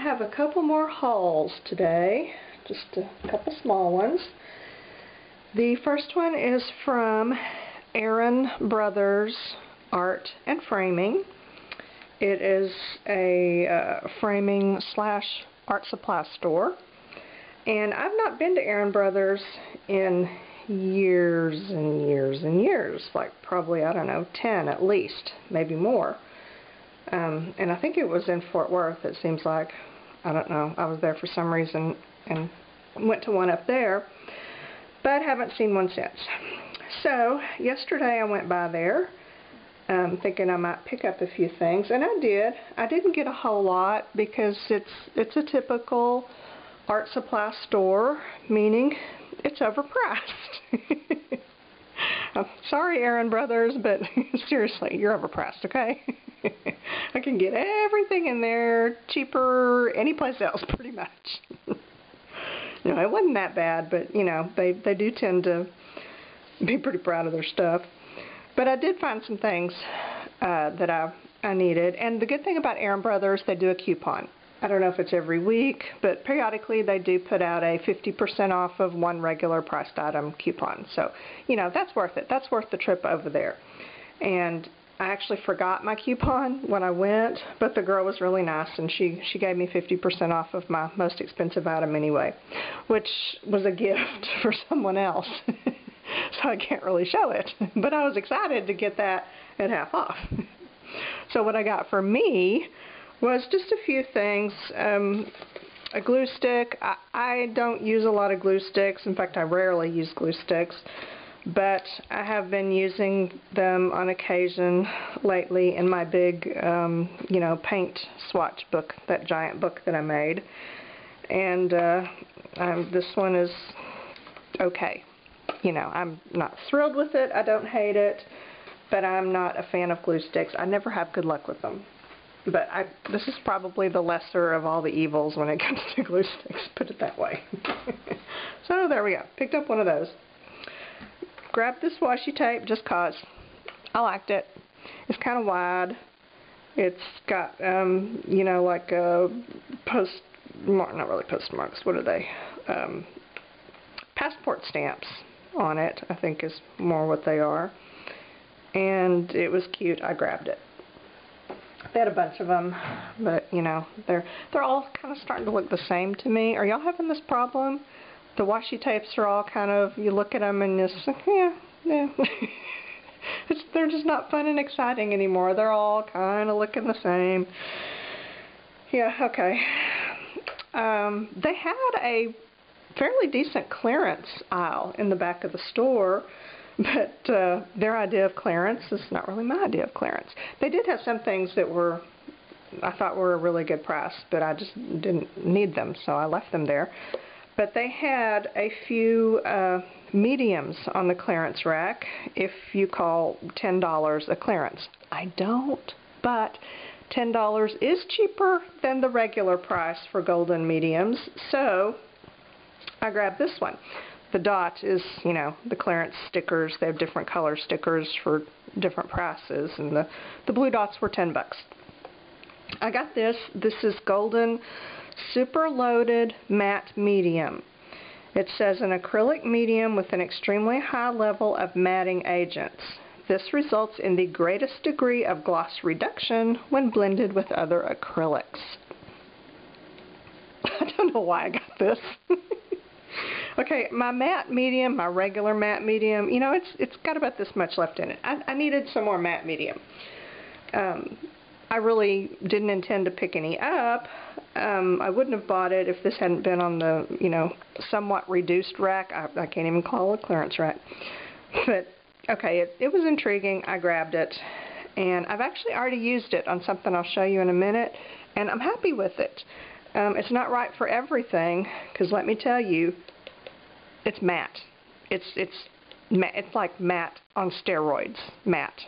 have a couple more hauls today, just a couple small ones. The first one is from Aaron Brothers Art and Framing. It is a framing slash art supply store. And I've not been to Aaron Brothers in years and years and years, like probably, I don't know, 10 at least, maybe more. And I think it was in Fort Worth, it seems like. I don't know, I was there for some reason and went to one up there, but haven't seen one since. So yesterday I went by there thinking I might pick up a few things, and I did. I didn't get a whole lot because it's a typical art supply store, meaning it's overpriced. I'm sorry, Aaron Brothers, but seriously, you're overpriced, okay? I can get everything in there cheaper anyplace else, pretty much. You know, it wasn't that bad, but, you know, they do tend to be pretty proud of their stuff. But I did find some things that I needed. And the good thing about Aaron Brothers, they do a coupon. I don't know if it's every week, but periodically they do put out a 50% off of one regular priced item coupon. So, you know, that's worth it. That's worth the trip over there. And I actually forgot my coupon when I went, but the girl was really nice, and she gave me 50% off of my most expensive item anyway, which was a gift for someone else. So I can't really show it. But I was excited to get that at half off. So what I got for me was just a few things. A glue stick. I don't use a lot of glue sticks. In fact, I rarely use glue sticks. But I have been using them on occasion lately in my big, you know, paint swatch book, that giant book that I made. And this one is okay. You know, I'm not thrilled with it. I don't hate it. But I'm not a fan of glue sticks. I never have good luck with them. But this is probably the lesser of all the evils when it comes to glue sticks, put it that way. So there we go. Picked up one of those. Grabbed this washi tape just cause I liked it. It's kind of wide. It's got, you know, like not really postmarks. What are they? Passport stamps on it, I think is more what they are. And it was cute. I grabbed it. They had a bunch of them, but you know, they're all kind of starting to look the same to me. Are y'all having this problem? The washi tapes are all kind of, you look at them and just, yeah. They're just not fun and exciting anymore. They're all kind of looking the same. Yeah, okay. They had a fairly decent clearance aisle in the back of the store, but their idea of clearance is not really my idea of clearance. They did have some things that I thought were a really good price, but I just didn't need them, so I left them there. But they had a few mediums on the clearance rack, if you call $10 a clearance. I don't, but $10 is cheaper than the regular price for golden mediums, so I grabbed this one. The dot is, you know, the clearance stickers. They have different color stickers for different prices, and the blue dots were 10 bucks. I got this. This is golden super loaded matte medium. It says an acrylic medium with an extremely high level of matting agents. This results in the greatest degree of gloss reduction when blended with other acrylics. I don't know why I got this. Okay, my matte medium, my regular matte medium, you know, it's got about this much left in it. I needed some more matte medium. I really didn't intend to pick any up. I wouldn't have bought it if this hadn't been on the, you know, somewhat reduced rack. I can't even call it a clearance rack. But, okay, it was intriguing. I grabbed it. And I've actually already used it on something I'll show you in a minute. And I'm happy with it. It's not right for everything, because let me tell you, it's matte. It's like matte on steroids. Matte.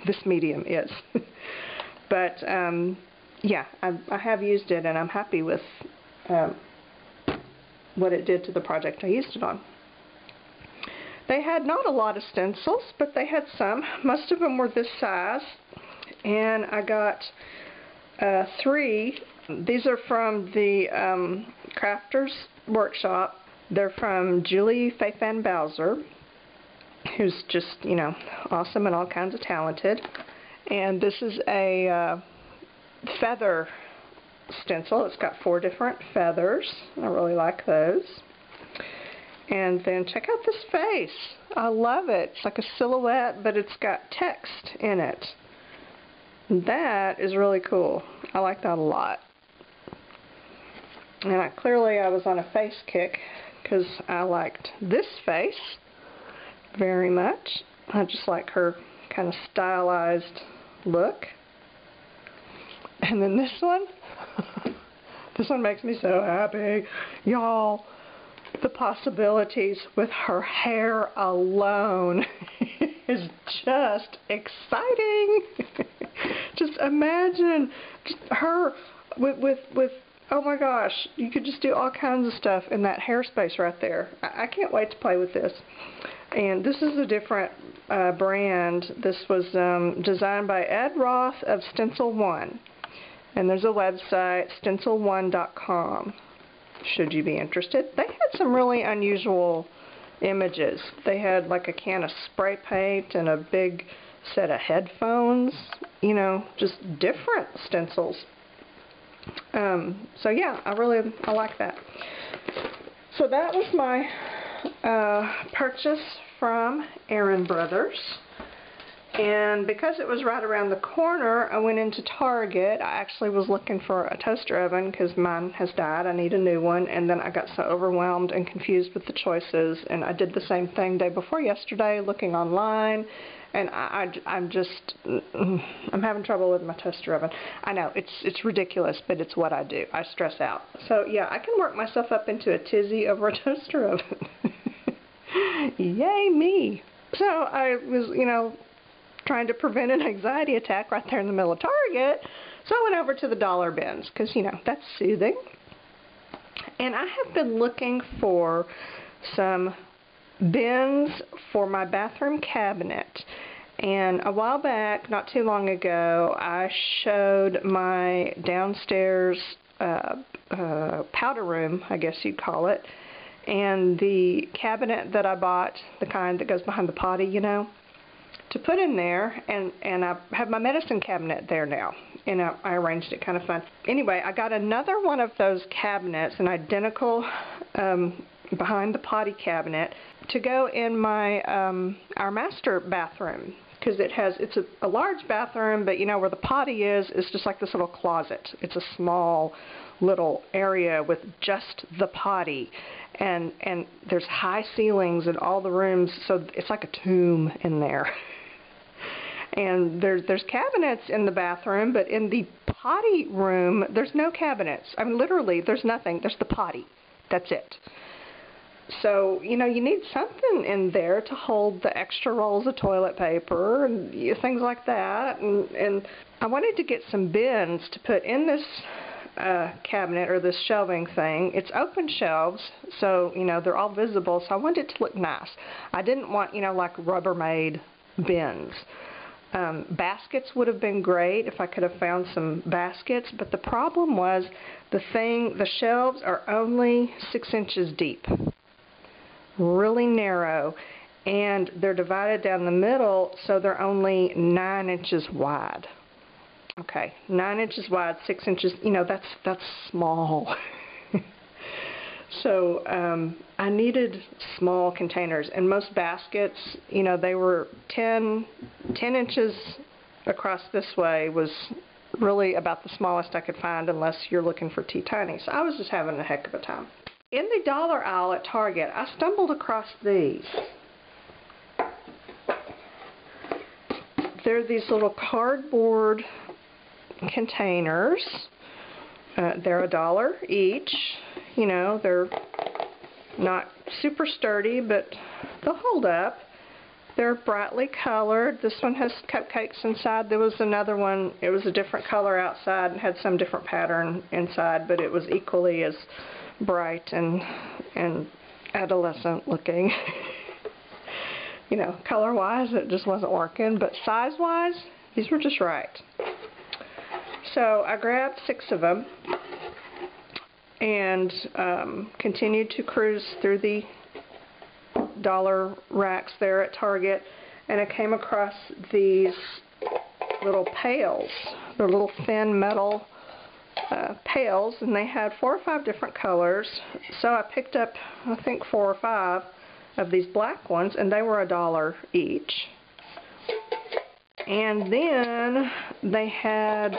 This medium is. But, yeah, I have used it, and I'm happy with what it did to the project I used it on. They had not a lot of stencils, but they had some. Most of them were this size, and I got 3 These are from the Crafters Workshop. They're from Julie Faye Fan Bowser, who's just, you know, awesome and all kinds of talented. And this is a feather stencil. It's got 4 different feathers. I really like those. And then check out this face. I love it. It's like a silhouette, but it's got text in it. That is really cool. I like that a lot. And clearly I was on a face kick because I liked this face very much. I just like her kind of stylized look. And then this one, this one makes me so happy. Y'all, the possibilities with her hair alone is just exciting. Just imagine just her with oh my gosh, you could just do all kinds of stuff in that hair space right there. I can't wait to play with this. And this is a different brand. This was designed by Ed Roth of Stencil One. And there's a website, stencil1.com, should you be interested. They had some really unusual images. They had like a can of spray paint and a big set of headphones, you know, just different stencils. So yeah, I like that. So that was my purchase from Aaron Brothers. And because it was right around the corner, I went into Target. I actually was looking for a toaster oven because mine has died. I need a new one. And then I got so overwhelmed and confused with the choices. And I did the same thing day before yesterday, looking online. And I'm having trouble with my toaster oven. I know, it's ridiculous, but it's what I do. I stress out. So yeah, I can work myself up into a tizzy over a toaster oven. Yay me! So I was, you know, trying to prevent an anxiety attack right there in the middle of Target. So I went over to the dollar bins because, you know, that's soothing. And I have been looking for some bins for my bathroom cabinet. And a while back, not too long ago, I showed my downstairs powder room, I guess you'd call it, and the cabinet that I bought, the kind that goes behind the potty, you know, to put in there, and I have my medicine cabinet there now, and I arranged it kind of fun. Anyway, I got another one of those cabinets, an identical behind the potty cabinet, to go in my our master bathroom, because it's a large bathroom, but you know where the potty is just like this little closet. It's a small little area with just the potty, and there's high ceilings in all the rooms, so it's like a tomb in there. And there's cabinets in the bathroom, but in the potty room there's no cabinets. I mean, literally there's nothing. There's the potty. That's it. So, you know, you need something in there to hold the extra rolls of toilet paper and things like that. And I wanted to get some bins to put in this cabinet or this shelving thing. It's open shelves, so, you know, they're all visible, so I wanted it to look nice. I didn't want, you know, like Rubbermaid bins. Baskets would have been great if I could have found some baskets, but the problem was the shelves are only 6 inches deep. Really narrow, and they're divided down the middle, so they're only 9 inches wide. Okay, 9 inches wide, 6 inches, you know, that's small. So I needed small containers, and most baskets, you know, they were 10 inches across this way was really about the smallest I could find, unless you're looking for teeny. So I was just having a heck of a time. In the dollar aisle at Target, I stumbled across these. They're these little cardboard containers. They're $1 each. You know, they're not super sturdy, but they'll hold up. They're brightly colored. This one has cupcakes inside. There was another one, it was a different color outside and had some different pattern inside, but it was equally as bright and adolescent looking. You know, color-wise, it just wasn't working, but size-wise, these were just right. So I grabbed 6 of them, and continued to cruise through the dollar racks there at Target, and I came across these little pails. They're little thin metal pails, and they had 4 or 5 different colors. So I picked up, I think, 4 or 5 of these black ones, and they were $1 each. And then they had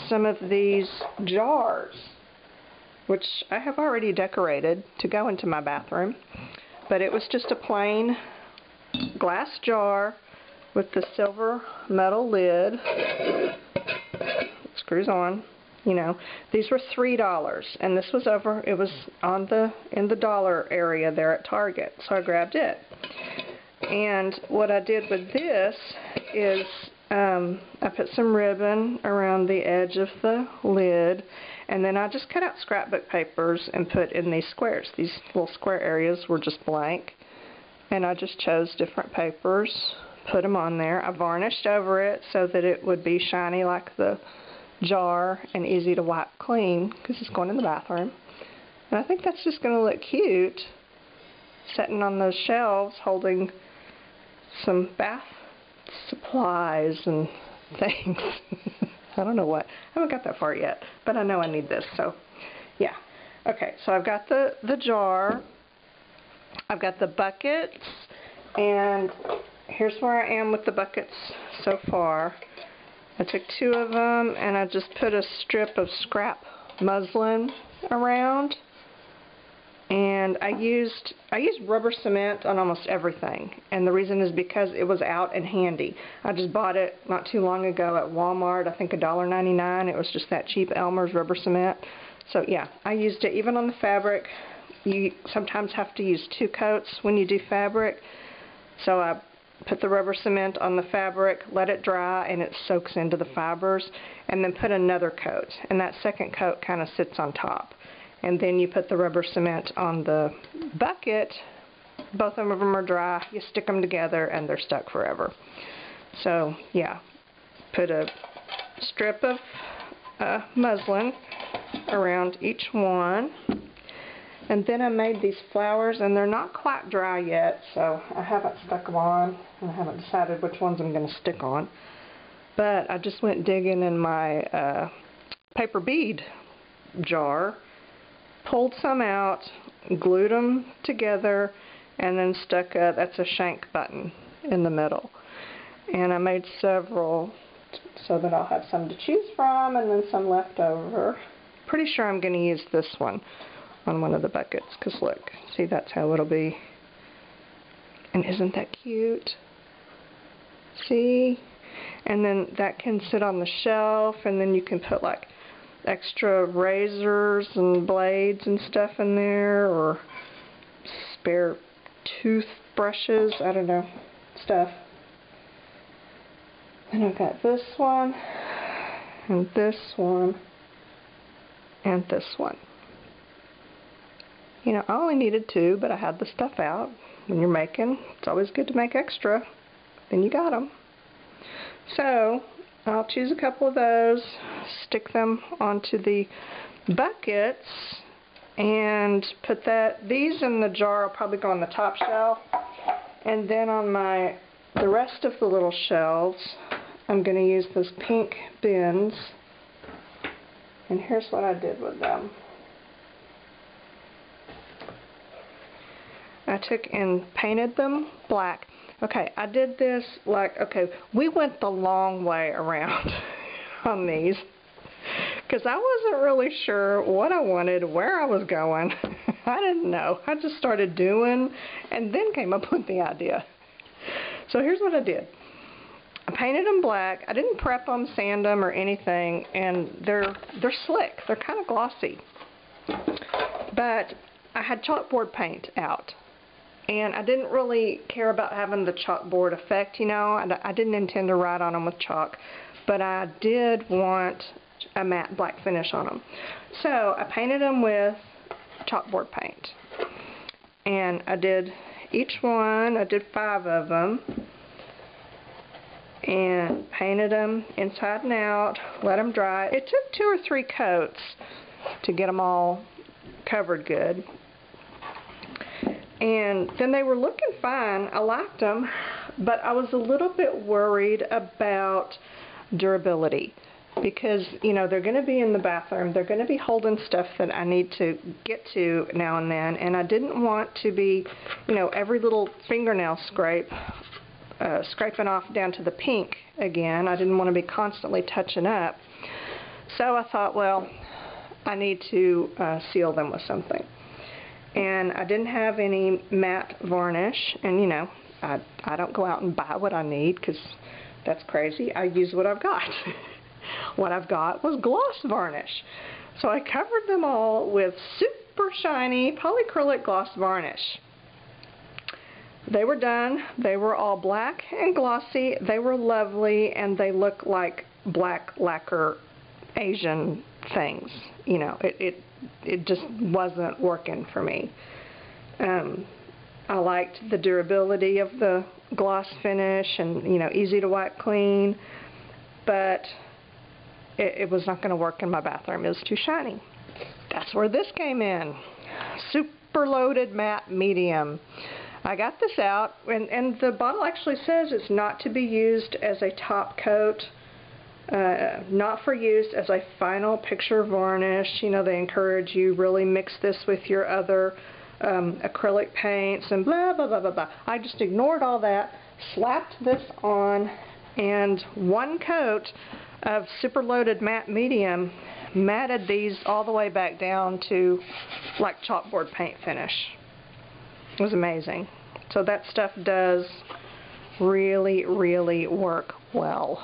some of these jars, which I have already decorated to go into my bathroom. But it was just a plain glass jar with the silver metal lid. It screws on, you know. These were $3, and this was over, it was in the dollar area there at Target, so I grabbed it. And what I did with this is I put some ribbon around the edge of the lid, and then I just cut out scrapbook papers and put in these squares. These little square areas were just blank, and I just chose different papers, put them on there. I varnished over it so that it would be shiny like the jar and easy to wipe clean because it's going in the bathroom. And I think that's just going to look cute sitting on those shelves holding some bath supplies and things. I don't know what. I haven't got that far yet, but I know I need this, so yeah. Okay, so I've got the jar, I've got the buckets, and here's where I am with the buckets so far. I took 2 of them and I just put a strip of scrap muslin around, and I used rubber cement on almost everything, and the reason is because it was out and handy. I just bought it not too long ago at Walmart, I think $1.99. It was just that cheap Elmer's rubber cement. So yeah, I used it even on the fabric. You sometimes have to use 2 coats when you do fabric. So I put the rubber cement on the fabric, let it dry, and it soaks into the fibers, and then put another coat, and that second coat kind of sits on top. And then you put the rubber cement on the bucket. Both of them are dry. You stick them together and they're stuck forever. So yeah, put a strip of muslin around each one. And then I made these flowers, and they're not quite dry yet, so I haven't stuck them on, and I haven't decided which ones I'm going to stick on. But I just went digging in my paper bead jar, pulled some out, glued them together, and then stuck that's a shank button in the middle. And I made several so that I'll have some to choose from and then some left over. Pretty sure I'm going to use this one on one of the buckets, because look, see, that's how it'll be. And isn't that cute? See? And then that can sit on the shelf, and then you can put like extra razors and blades and stuff in there, or spare toothbrushes, I don't know, stuff. And I've got this one, and this one, and this one. You know, I only needed 2, but I had the stuff out. When you're making, it's always good to make extra. Then you got them. So I'll choose a couple of those, stick them onto the buckets, and put these in the jar. I'll probably go on the top shelf, and then on the rest of the little shelves, I'm going to use those pink bins. And here's what I did with them. I took and painted them black. Okay, I did this we went the long way around on these, because I wasn't really sure what I wanted, where I was going. I didn't know. I just started doing and then came up with the idea. So here's what I did. I painted them black. I didn't prep them, sand them, or anything, and they're slick. They're kind of glossy. But I had chalkboard paint out. And I didn't really care about having the chalkboard effect, you know. I didn't intend to write on them with chalk, but I did want a matte black finish on them. So I painted them with chalkboard paint. And I did each one, I did 5 of them, and painted them inside and out, let them dry. It took 2 or 3 coats to get them all covered good. And then they were looking fine. I liked them, but I was a little bit worried about durability because, you know, they're going to be in the bathroom. They're going to be holding stuff that I need to get to now and then, and I didn't want to be, you know, every little fingernail scraping off down to the pink again. I didn't want to be constantly touching up. So I thought, well, I need to seal them with something. And I didn't have any matte varnish, and you know, I don't go out and buy what I need because that's crazy. I use what I've got. What I've got was gloss varnish. So I covered them all with super shiny polyacrylic gloss varnish. They were done. They were all black and glossy. They were lovely, and they look like black lacquer Asian things. You know, it just wasn't working for me. I liked the durability of the gloss finish and, you know, easy to wipe clean, but it was not going to work in my bathroom. It was too shiny. That's where this came in. Super loaded matte medium. I got this out, and the bottle actually says it's not to be used as a top coat, not for use as a final picture varnish. You know, they encourage you really mix this with your other acrylic paints and blah, blah, blah, blah, blah. I just ignored all that, slapped this on, and one coat of super loaded matte medium matted these all the way back down to like chalkboard paint finish. It was amazing. So that stuff does really, really work well.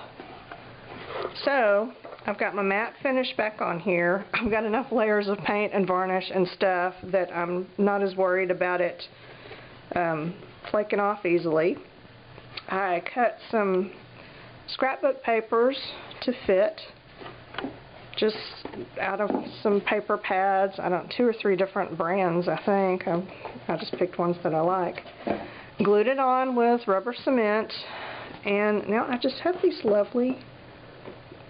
So I've got my matte finish back on here. I've got enough layers of paint and varnish and stuff that I'm not as worried about it flaking off easily. I cut some scrapbook papers to fit, just out of some paper pads. I don't, 2 or 3 different brands, I think. I just picked ones that I like. Glued it on with rubber cement, and now I just have these lovely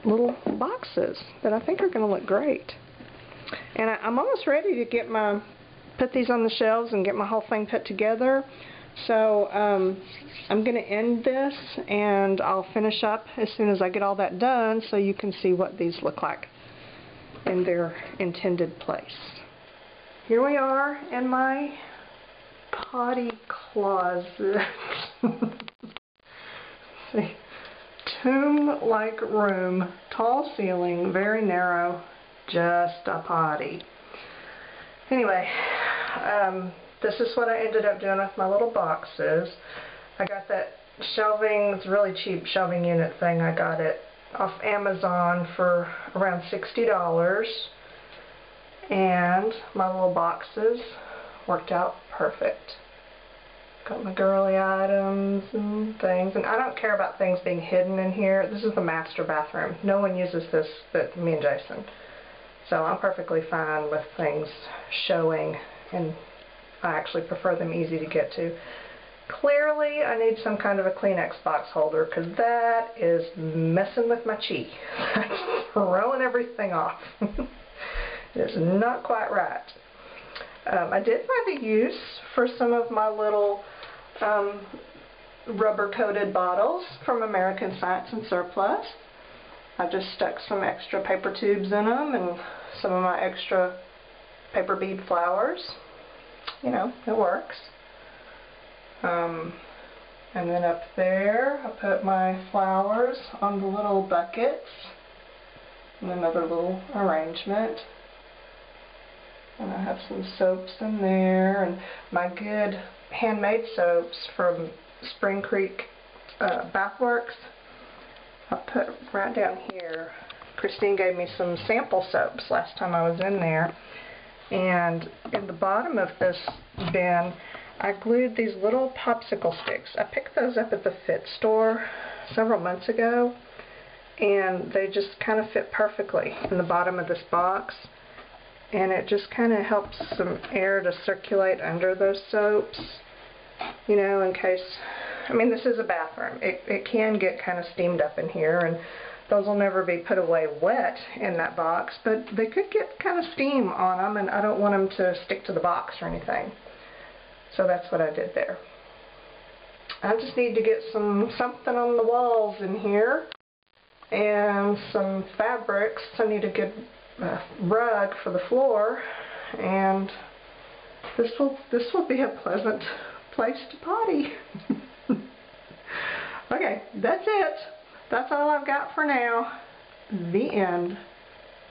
little boxes that I think are going to look great. And I'm almost ready to put these on the shelves and get my whole thing put together. So I'm going to end this, and I'll finish up as soon as I get all that done so you can see what these look like in their intended place. Here we are in my potty closet. See, tomb-like room, tall ceiling, very narrow, just a potty. Anyway, this is what I ended up doing with my little boxes. I got that shelving, it's a really cheap shelving unit thing. I got it off Amazon for around $60. And my little boxes worked out perfect. Got my girly items and things. And I don't care about things being hidden in here. This is the master bathroom. No one uses this but me and Jason. So I'm perfectly fine with things showing, and I actually prefer them easy to get to. Clearly, I need some kind of a Kleenex box holder because that is messing with my chi. Throwing everything off. It's not quite right. I did find a use for some of my little rubber-coated bottles from American Science and Surplus. I just stuck some extra paper tubes in them and some of my extra paper bead flowers. You know, it works. And then up there, I put my flowers on the little buckets and another little arrangement. And I have some soaps in there, and my good handmade soaps from Spring Creek Bathworks. I put right down here. Christine gave me some sample soaps last time I was in there. And in the bottom of this bin, I glued these little popsicle sticks. I picked those up at the Fit store several months ago, and they just kind of fit perfectly in the bottom of this box. And it just kind of helps some air to circulate under those soaps, you know, in case, I mean, this is a bathroom. It can get kind of steamed up in here, and those will never be put away wet in that box, but they could get kind of steam on them, and I don't want them to stick to the box or anything. So that's what I did there. I just need to get something on the walls in here and some fabrics. I need a good rug for the floor, and this will be a pleasant place to potty. Okay, that's it. That's all I've got for now. The end.